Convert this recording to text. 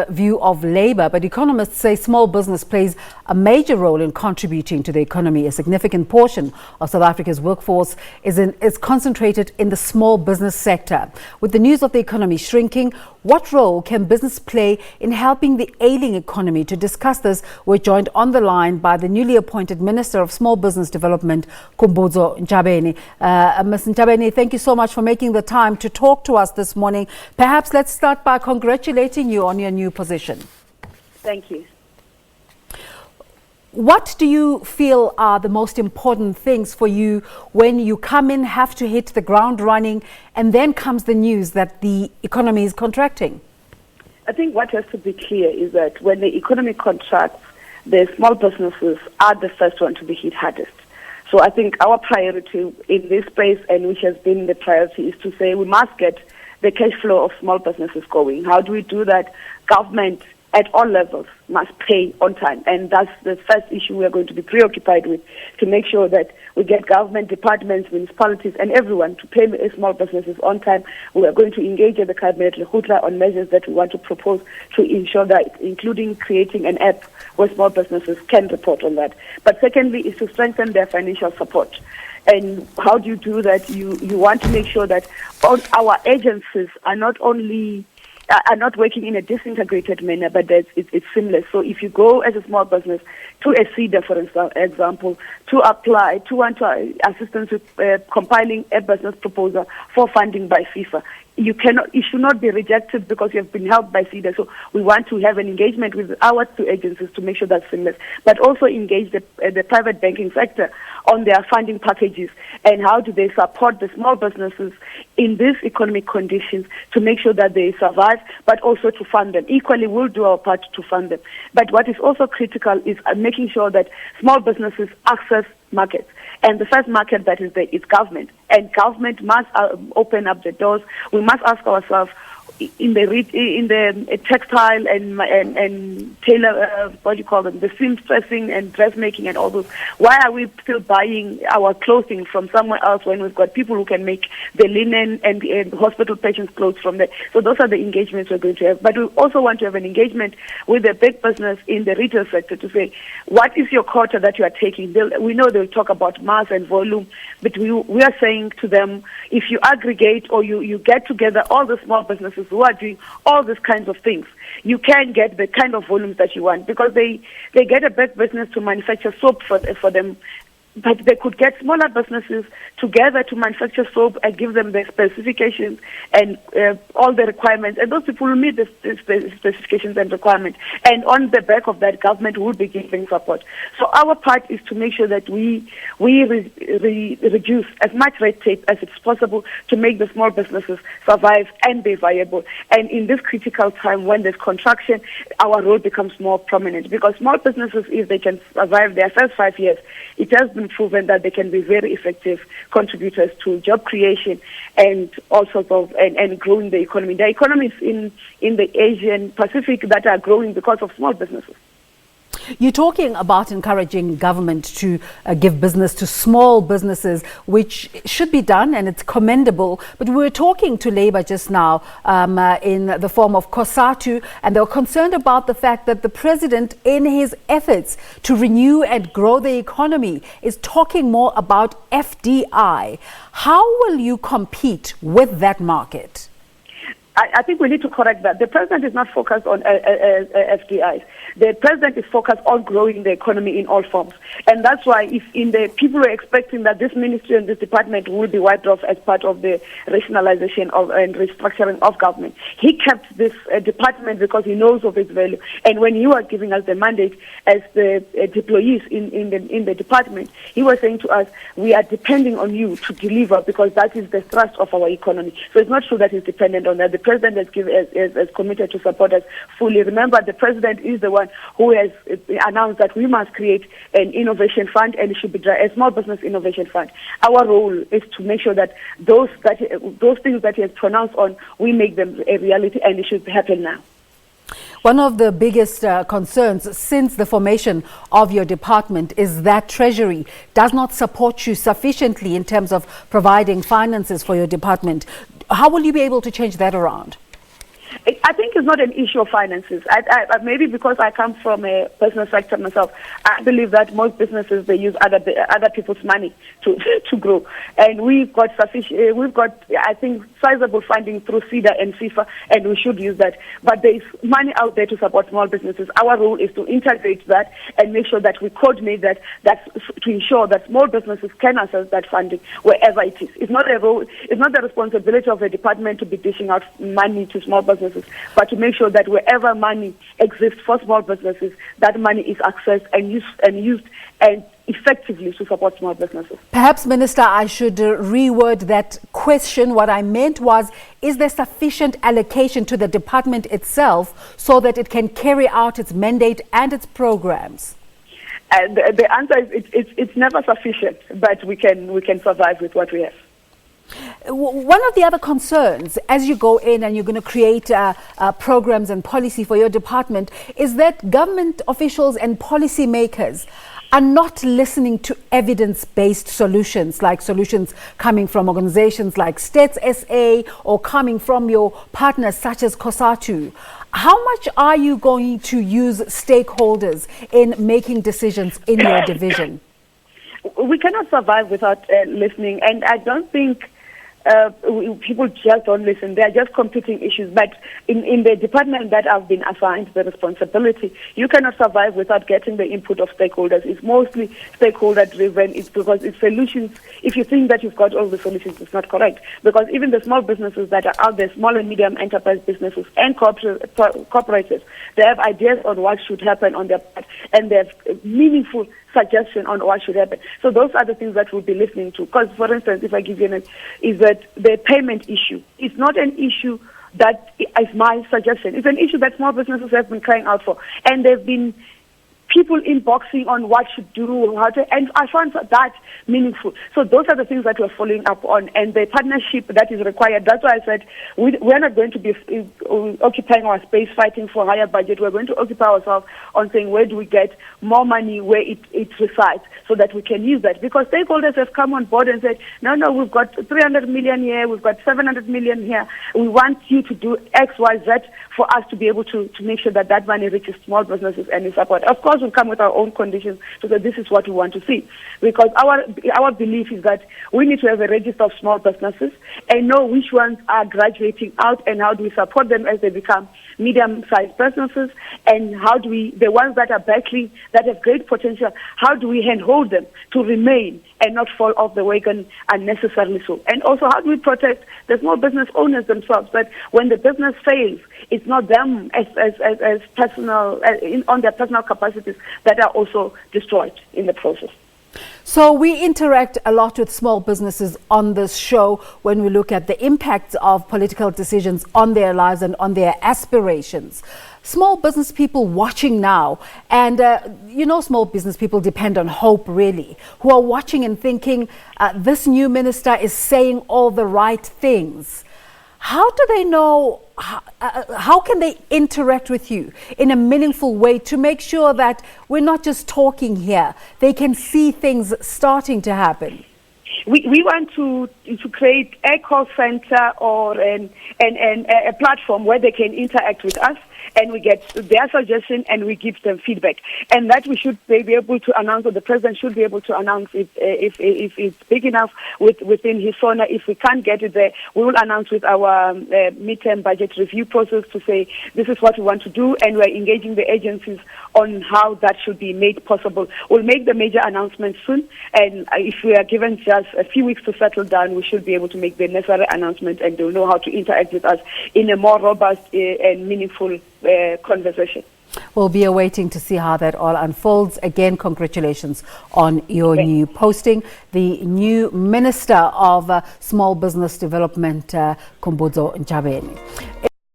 View of Labour, but economists say small business plays a major role in contributing to the economy. A significant portion of South Africa's workforce is concentrated in the small business sector. With the news of the economy shrinking, what role can business play in helping the ailing economy? To discuss this, we're joined on the line by the newly appointed Minister of Small Business Development, Khumbudzo Ntshavheni. Ms. Ntshavheni, thank you so much for making the time to talk to us this morning. Perhaps let's start by congratulating you on your new position. Thank you. What do you feel are the most important things for you when you come in, have to hit the ground running, and then comes the news that the economy is contracting? I think what has to be clear is that when the economy contracts, the small businesses are the first one to be hit hardest. So I think our priority in this space, and which has been the priority, is to say we must get the cash flow of small businesses going. How do we do that? Government at all levels must pay on time, and that's the first issue we are going to be preoccupied with, to make sure that we get government departments, municipalities and everyone to pay small businesses on time. We are going to engage at the Cabinet on measures that we want to propose to ensure that, including creating an app where small businesses can report on that. But secondly is to strengthen their financial support. And how do you do that? You want to make sure that all our agencies are not working in a disintegrated manner, but that it's seamless. So if you go as a small business to a CEDA, for example, to apply, to want assistance with compiling a business proposal for funding by FIFA, it should not be rejected because you have been helped by CEDA. So we want to have an engagement with our two agencies to make sure that's seamless, but also engage the private banking sector on their funding packages and how do they support the small businesses in these economic conditions to make sure that they survive, but also to fund them. Equally, we'll do our part to fund them. But what is also critical is making sure that small businesses access markets. And the first market that is there is government. And government must open up the doors. We must ask ourselves, in the textile and tailor, what do you call them, the seamstressing and dressmaking and all those, why are we still buying our clothing from somewhere else when we've got people who can make the linen and hospital patients' clothes from there? So those are the engagements we're going to have. But we also want to have an engagement with the big business in the retail sector to say, what is your quota that you are taking? We know they'll talk about mass and volume, but we are saying to them, if you aggregate or you get together all the small businesses who are doing all these kinds of things, you can get the kind of volumes that you want, because they get a big business to manufacture soap for them, but they could get smaller businesses together to manufacture soap and give them the specifications and all the requirements, and those people will meet the specifications and requirements, and on the back of that, government will be giving support. So our part is to make sure that we reduce as much red tape as it's possible to make the small businesses survive and be viable. And in this critical time when there's contraction, our role becomes more prominent, because small businesses, if they can survive their first 5 years, it has been proven that they can be very effective contributors to job creation and all sorts of and growing the economy. The economies in the Asian Pacific that are growing because of small businesses. You're talking about encouraging government to give business to small businesses, which should be done, and it's commendable. But we were talking to Labour just now in the form of COSATU, and they were concerned about the fact that the president, in his efforts to renew and grow the economy, is talking more about FDI. How will you compete with that market? I think we need to correct that. The president is not focused on FDIs. The president is focused on growing the economy in all forms. And that's why if in the people were expecting that this ministry and this department will be wiped off as part of the rationalization and restructuring of government. He kept this department because he knows of its value. And when you are giving us the mandate as the deployees in the department, he was saying to us, we are depending on you to deliver, because that is the thrust of our economy. So it's not true that he's dependent on that. The president has committed to support us fully. Remember, the president is the one who has announced that we must create an innovation fund, and it should be a small business innovation fund. Our role is to make sure that those things that he has pronounced on, we make them a reality, and it should happen now. One of the biggest concerns since the formation of your department is that Treasury does not support you sufficiently in terms of providing finances for your department. How will you be able to change that around? I think it's not an issue of finances. Maybe because I come from a business sector myself, I believe that most businesses, they use other people's money to grow. And we've got I think, sizable funding through CEDA and FIFA, and we should use that. But there is money out there to support small businesses. Our role is to integrate that and make sure that we coordinate that, to ensure that small businesses can access that funding wherever it is. It's not the responsibility of the department to be dishing out money to small businesses, but to make sure that wherever money exists for small businesses, that money is accessed and used effectively to support small businesses. Perhaps, Minister, I should reword that question. What I meant was, is there sufficient allocation to the department itself so that it can carry out its mandate and its programs? The answer is it's never sufficient, but we can survive with what we have. One of the other concerns as you go in and you're going to create programs and policy for your department is that government officials and policymakers are not listening to evidence-based solutions, like solutions coming from organizations like States SA or coming from your partners such as COSATU. How much are you going to use stakeholders in making decisions in your division? We cannot survive without listening, and I don't think people just don't listen. They are just competing issues. But in the department that I've been assigned the responsibility, you cannot survive without getting the input of stakeholders. It's mostly stakeholder-driven. It's because it's solutions. If you think that you've got all the solutions, it's not correct. Because even the small businesses that are out there, small and medium enterprise businesses and corporates, they have ideas on what should happen on their part, and they have meaningful suggestion on what should happen. So those are the things that we'll be listening to. Because, for instance, if I give you is that the payment issue is not an issue that is my suggestion. It's an issue that small businesses have been crying out for. And there have been people inboxing on what to do, and I found that meaningful. So those are the things that we're following up on, and the partnership that is required. That's why I said we're not going to be occupying our space fighting for higher budget. We're going to occupy ourselves on saying where do we get more money where it resides so that we can use that. Because stakeholders have come on board and said, no, we've got 300 million here, we've got 700 million here. We want you to do X, Y, Z for us to be able to make sure that money reaches small businesses and we support. Of course, we'll come with our own conditions so that this is what we want to see. Because our belief is that we need to have a register of small businesses and know which ones are graduating out and how do we support them as they become medium-sized businesses, and how do we, the ones that are battling, that have great potential, how do we handhold them to remain and not fall off the wagon unnecessarily so. And also, how do we protect the small business owners themselves, that when the business fails, it's not them as personal, on their personal capacities that are also destroyed in the process. So we interact a lot with small businesses on this show when we look at the impacts of political decisions on their lives and on their aspirations. Small business people watching now, and small business people depend on hope really, who are watching and thinking this new minister is saying all the right things. How do they know, how can they interact with you in a meaningful way to make sure that we're not just talking here, they can see things starting to happen? We want to create a call center or a platform where they can interact with us, and we get their suggestion and we give them feedback. And that we should be able to announce, or the president should be able to announce it if it's big enough within his zone. If we can't get it there, we will announce with our midterm budget review process to say this is what we want to do, and we're engaging the agencies on how that should be made possible. We'll make the major announcement soon, and if we are given just a few weeks to settle down, we should be able to make the necessary announcement, and they'll know how to interact with us in a more robust and meaningful conversation. We'll be awaiting to see how that all unfolds. Again, congratulations on your new posting. The new Minister of Small Business Development, Khumbudzo Ntshavheni.